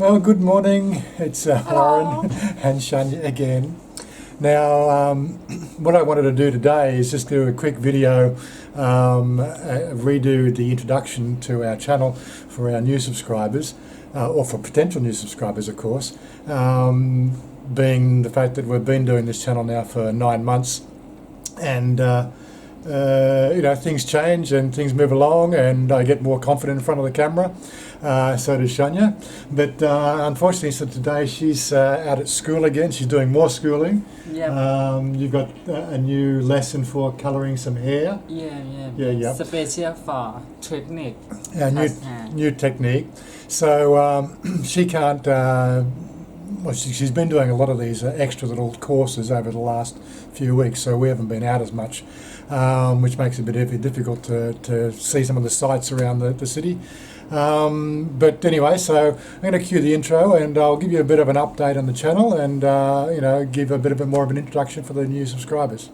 Well, good morning. It's Hello. Warren and Chanya again. Now, what I wanted to do today is just do a quick video, redo the introduction to our channel for our new subscribers, or for potential new subscribers, of course, being the fact that we've been doing this channel now for 9 months, and things change and things move along, and I get more confident in front of the camera. So does Chanya. But unfortunately, so today she's out at school again. She's doing more schooling. Yep. You've got a new lesson for colouring some hair. Yeah. Special for technique. New technique. So she can't. She's been doing a lot of these extra little courses over the last few weeks, so we haven't been out as much, which makes it a bit difficult to see some of the sights around the city. But anyway, so I'm going to cue the intro, and I'll give you a bit of an update on the channel, and give a bit more of an introduction for the new subscribers.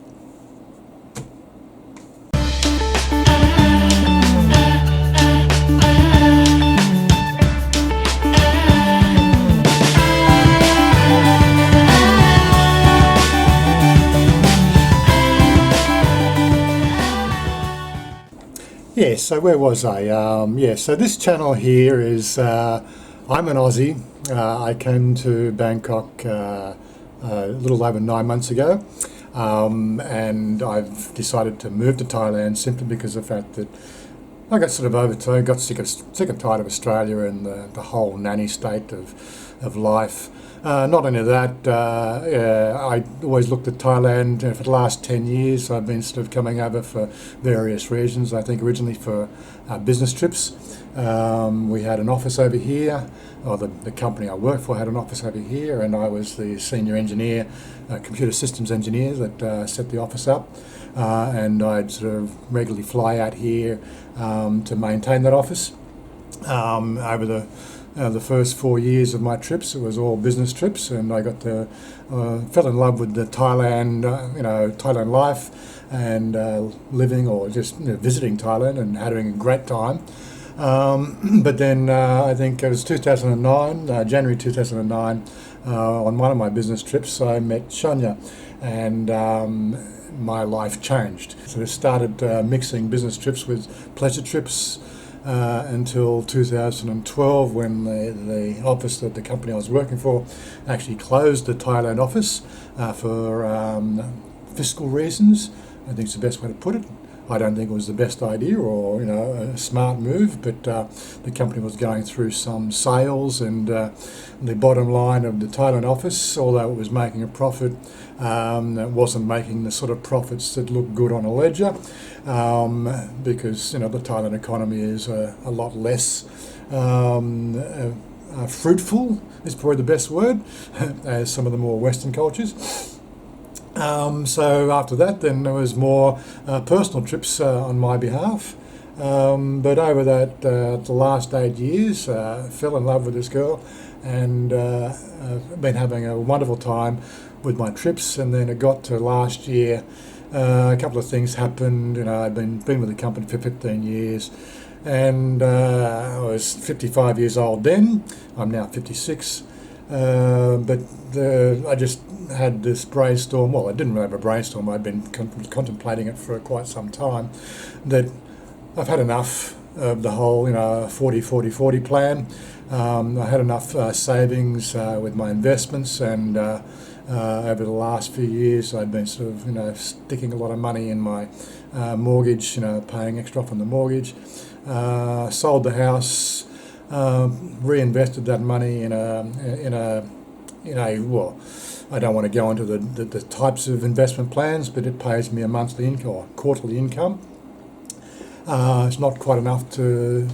Yeah, so where was I? So this channel here is, I'm an Aussie. I came to Bangkok a little over 9 months ago, and I've decided to move to Thailand simply because of the fact that I got sort of got sick and tired of Australia and the whole nanny state of life. Not only that, I always looked at Thailand for the last 10 years. I've been sort of coming over for various reasons. I think originally for business trips. We had an office over here, or the company I worked for had an office over here, and I was the senior engineer, computer systems engineer that set the office up. And I'd sort of regularly fly out here to maintain that office. Over the first 4 years of my trips, it was all business trips, and I got to fell in love with the Thailand life, and living or just visiting Thailand and having a great time. But then I think it was 2009, January 2009, on one of my business trips, I met Chanya, and my life changed. So I started mixing business trips with pleasure trips until 2012, when the office that the company I was working for actually closed the Thailand office for fiscal reasons. I think it's the best way to put it. I don't think it was the best idea or a smart move, but the company was going through some sales, and the bottom line of the Thailand office, although it was making a profit, it wasn't making the sort of profits that looked good on a ledger, because the Thailand economy is a lot less fruitful, is probably the best word, as some of the more Western cultures. So after that, then there was more personal trips on my behalf. But over the last 8 years, fell in love with this girl, and I've been having a wonderful time with my trips. And then it got to last year, a couple of things happened. I'd been with the company for 15 years, and I was 55 years old then. I'm now 56. But I just had this brainstorm. Well, I didn't really have a brainstorm. I'd been contemplating it for quite some time, that I've had enough of the whole 40-40-40 plan. I had enough savings with my investments, and over the last few years I'd been sort of sticking a lot of money in my mortgage, paying extra off on the mortgage. Sold the house, reinvested that money in a well, I don't want to go into the types of investment plans, but it pays me a monthly income or quarterly income. It's not quite enough to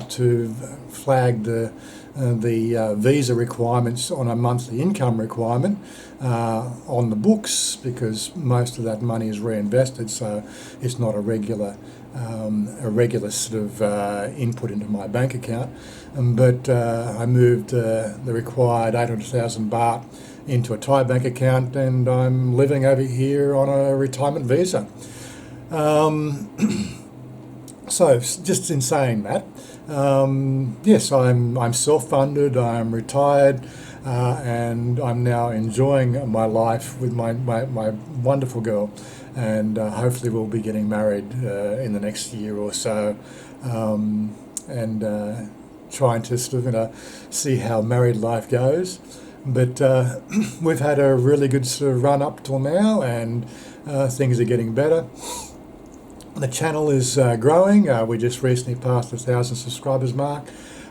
flag the visa requirements on a monthly income requirement on the books, because most of that money is reinvested, so it's not a regular sort of input into my bank account. But I moved the required 800,000 baht into a Thai bank account, and I'm living over here on a retirement visa. So just in saying that, Yes, I'm self-funded. I'm retired, and I'm now enjoying my life with my wonderful girl, and hopefully we'll be getting married in the next year or so, and trying to sort of see how married life goes. But we've had a really good sort of run up till now, and things are getting better. The channel is growing. We just recently passed the 1,000 subscribers mark.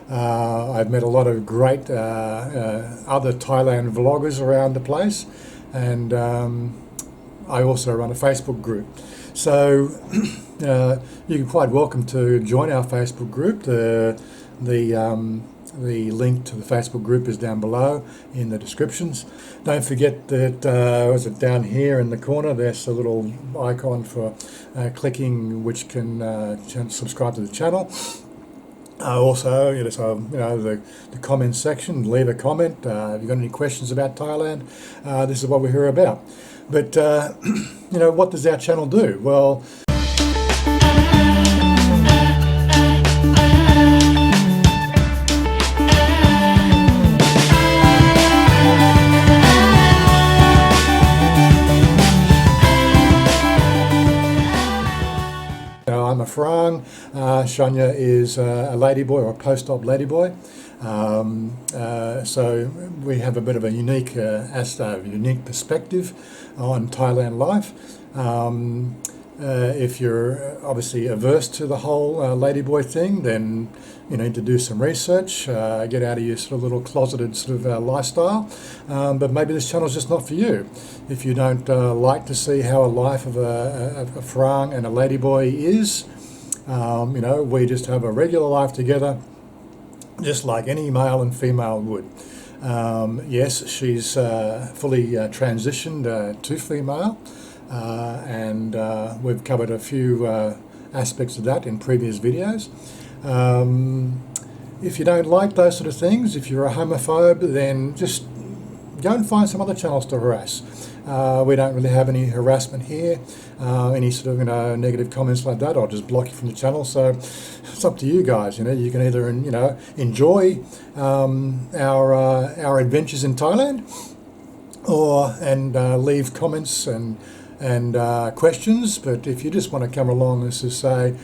I've met a lot of great other Thailand vloggers around the place, and I also run a Facebook group. So you're quite welcome to join our Facebook group. The link to the Facebook group is down below in the descriptions. Don't forget that, was it down here in the corner, there's a little icon for clicking, which can subscribe to the channel. Also, the comment section, leave a comment. If you've got any questions about Thailand, this is what we're here about. But, what does our channel do? Well, I'm a Farang. Chanya is a ladyboy, or a post-op ladyboy. So we have a bit of a unique perspective on Thailand life. If you're obviously averse to the whole ladyboy thing, then you need to do some research, get out of your sort of little closeted sort of lifestyle. But maybe this channel is just not for you. If you don't like to see how a life of a Farang and a ladyboy is, we just have a regular life together, just like any male and female would. Yes, she's fully transitioned to female, and we've covered a few aspects of that in previous videos. If you don't like those sort of things, if you're a homophobe, then just go and find some other channels to harass. We don't really have any harassment here, any sort of negative comments like that. I'll just block you from the channel. So it's up to you guys. You can either enjoy our adventures in Thailand, and leave comments and questions. But if you just want to come along and just say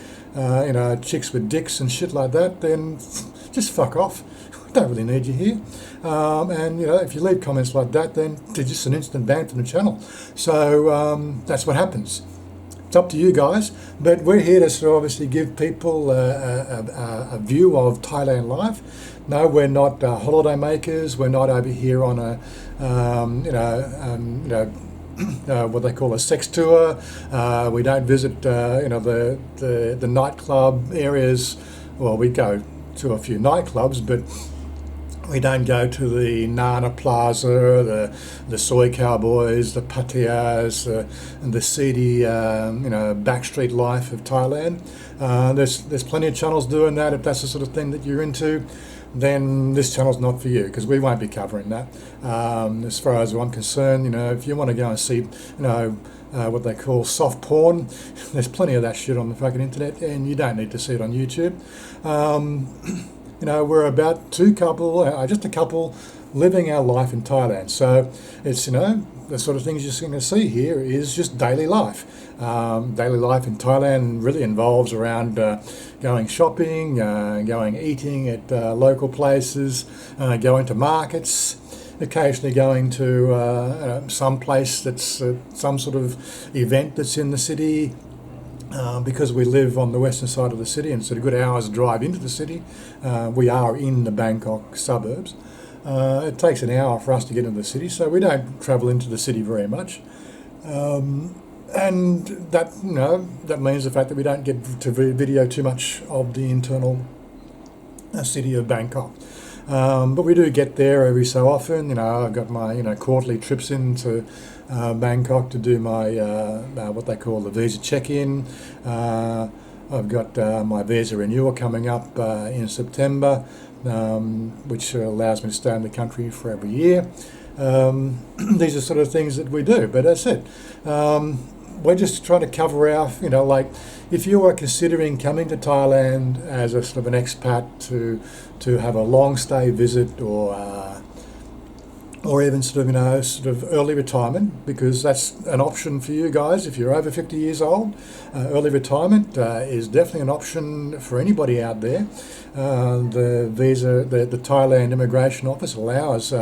chicks with dicks and shit like that, then just fuck off. Don't really need you here. And if you leave comments like that, then they're just an instant ban from the channel. So that's what happens. It's up to you guys, but we're here to sort of obviously give people a view of Thailand life. No, we're not holiday makers. We're not over here on a what they call a sex tour. We don't visit the nightclub areas. Well, we go to a few nightclubs, but we don't go to the Nana Plaza, the Soy Cowboys, the Pattayas, and the seedy, backstreet life of Thailand. There's plenty of channels doing that. If that's the sort of thing that you're into, then this channel's not for you, because we won't be covering that. As far as I'm concerned, if you want to go and see, what they call soft porn, there's plenty of that shit on the fucking internet, and you don't need to see it on YouTube. We're about just a couple living our life in Thailand. So it's, the sort of things you're going to see here is just daily life. Daily life in Thailand really involves around going shopping, going eating at local places, going to markets, occasionally going to some place that's some sort of event that's in the city. Because we live on the western side of the city and it's a good hour's drive into the city, we are in the Bangkok suburbs. It takes an hour for us to get into the city, so we don't travel into the city very much. And that means the fact that we don't get to video too much of the internal city of Bangkok. But we do get there every so often. I've got my quarterly trips into Bangkok to do my what they call the visa check-in. I've got my visa renewal coming up in September, which allows me to stay in the country for every year. These are sort of things that we do. But that's it. we're just trying to cover our, like if you are considering coming to Thailand as a sort of an expat to have a long stay visit or even sort of early retirement, because that's an option for you guys if you're over 50 years old. Early retirement is definitely an option for anybody out there. The Thailand Immigration Office allows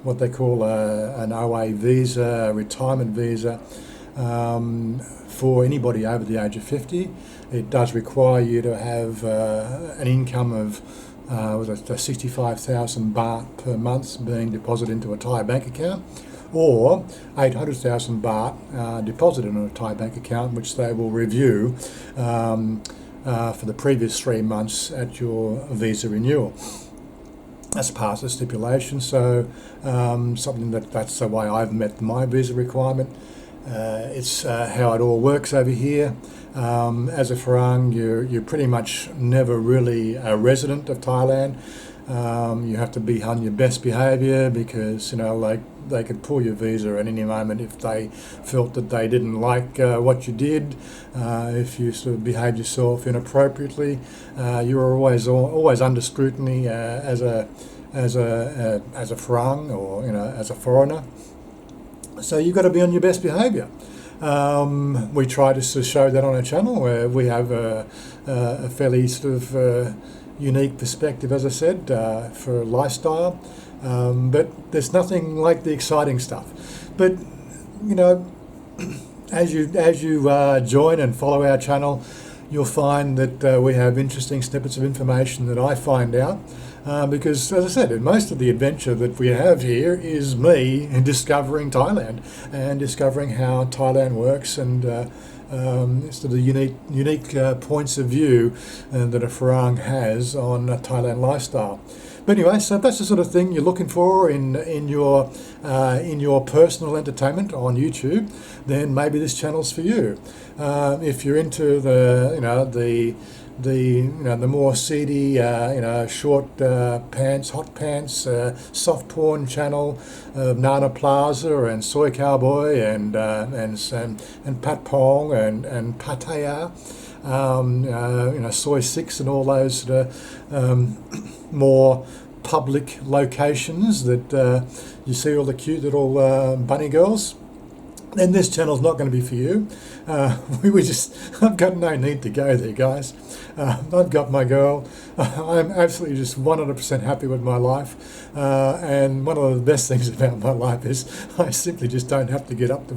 what they call an OA visa, retirement visa, for anybody over the age of 50. It does require you to have an income of 65,000 baht per month being deposited into a Thai bank account, or 800,000 baht deposited in a Thai bank account, which they will review for the previous 3 months at your visa renewal. That's past the stipulation, so something that's the way I've met my visa requirement. It's how it all works over here. As a Farang, you're pretty much never really a resident of Thailand. You have to be on your best behaviour, because like they could pull your visa at any moment if they felt that they didn't like what you did. If you sort of behaved yourself inappropriately, you were always under scrutiny as a Farang, or as a foreigner. So you've got to be on your best behaviour. We try to show that on our channel, where we have a fairly sort of unique perspective, as I said, for lifestyle. But there's nothing like the exciting stuff. But as you join and follow our channel, you'll find that we have interesting snippets of information that I find out. Because, as I said, most of the adventure that we have here is me discovering Thailand and discovering how Thailand works, and sort of the unique points of view that a Farang has on a Thailand lifestyle. But anyway, so if that's the sort of thing you're looking for in your personal entertainment on YouTube, then maybe this channel's for you. If you're into the more seedy, short pants, hot pants, soft porn channel of Nana Plaza and Soy Cowboy and Pat Pong and Pattaya, Soy 6 and all those more public locations that you see all the cute little bunny girls, then this channel's not going to be for you. I've got no need to go there, guys. I've got my girl. I'm absolutely just 100% happy with my life. And one of the best things about my life is I simply just don't have to get up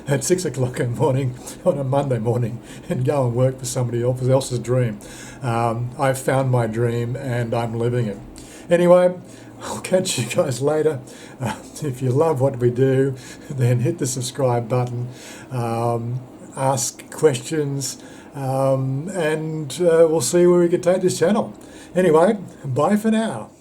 at 6 o'clock in the morning on a Monday morning and go and work for somebody else's dream. I've found my dream and I'm living it. Anyway, I'll catch you guys later. If you love what we do, then hit the subscribe button, ask questions, and we'll see where we can take this channel. Anyway, bye for now.